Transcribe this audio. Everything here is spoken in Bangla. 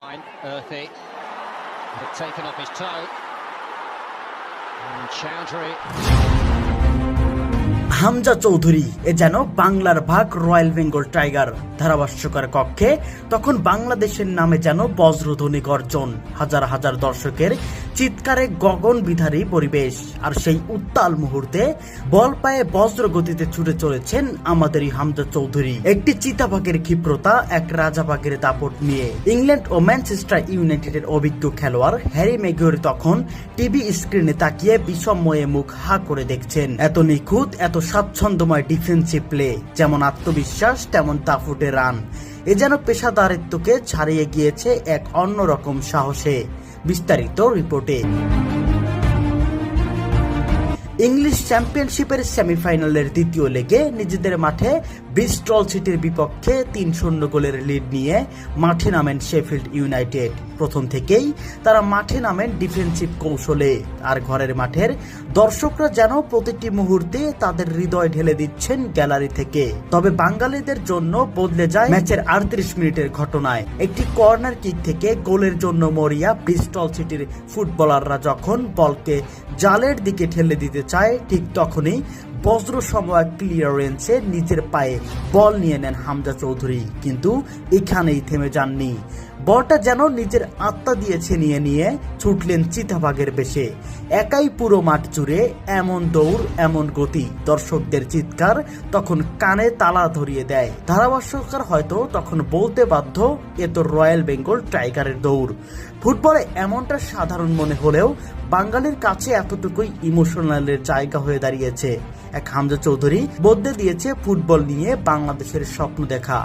Earthy had taken off his toe. And Chowdhury. Hamza Chowdhury এ যেন বাংলার ভাগ রয়্যাল বেঙ্গল টাইগার। ধারাভাষ্যকার কক্ষে তখন বাংলাদেশের নামে যেন বজ্রধ্বনি গর্জন, হাজার হাজার দর্শকের চিৎকারে গগনবিধারী পরিবেশ। আর সেই উত্তাল মুহূর্তে বল পায়ে বজ্র গতিতে ছুটে চলেছেন আমাদেরই হামজা চৌধুরী, একটি চিতাবাঘের ক্ষিপ্রতা, এক রাজাবাঘের দাপট নিয়ে। ইংল্যান্ড ও ম্যানচেস্টার ইউনাইটেডের অভিজ্ঞ খেলোয়াড় হ্যারি ম্যাগুয়ার তখন টিভি স্ক্রিনে তাকিয়ে বিষময়ে মুখ হা করে দেখছেন। এত নিখুঁত, এত স্বাচ্ছন্দ্যময় ডিফেন্সিভ প্লে, যেমন আত্মবিশ্বাস তেমন তাফুটে রান, এ যেন পেশাদারিত্বকে ছাড়িয়ে গিয়েছে এক অন্যরকম সাহসে। বিস্তারিত রিপোর্টে। ইংলিশ চ্যাম্পিয়নশিপের সেমিফাইনালের দ্বিতীয় লেগে নিজেদের মাঠে ব্রিস্টল সিটির বিপক্ষে ৩-০ গোলের লিড নিয়ে মাঠে নামেন শেফিল্ড ইউনাইটেড। প্রথম থেকেই তারা মাঠে নামেন ডিফেন্সিভ কৌশলে, আর ঘরের মাঠের দর্শকরা যেন প্রতিটি মুহূর্তে তাদের হৃদয় ঢেলে দিচ্ছেন গ্যালারি থেকে। তবে বাঙালিদের জন্য বদলে যায় ম্যাচের ৩৮ মিনিটের ঘটনায়। একটি কর্নার কিক থেকে গোলের জন্য মরিয়া ব্রিস্টল সিটির ফুটবলাররা যখন বলকে জালের দিকে ঠেলে দিতে চায়, ঠিক তখনই বজ্র সময় ক্লিয়ারেন্সে নিজের পায়ে বল নিয়ে নেন হামজা চৌধুরী। কিন্তু এখানেই থেমে যাননি, বলটা যেন নিজের আত্মা দিয়ে ছিনিয়ে নিয়ে ছুটলেন চিতাবাঘের বেশে। একাই পুরো মাঠ জুড়ে এমন দৌড়, এমন গতি, দর্শকদের চিৎকার তখন কানে তালা ধরিয়ে দেয়। ধারাভাষ্যকার হয়তো তখন বলতে বাধ্য, এ তো রয়্যাল বেঙ্গল টাইগারের দৌড়। ফুটবলে এমনটা সাধারণ মনে হলেও বাঙালির কাছে এতটুকুই ইমোশনালের জায়গা হয়ে দাঁড়িয়েছে। এক হামজা চৌধুরী বদলে দিয়েছে ফুটবল নিয়ে বাংলাদেশের স্বপ্ন দেখা।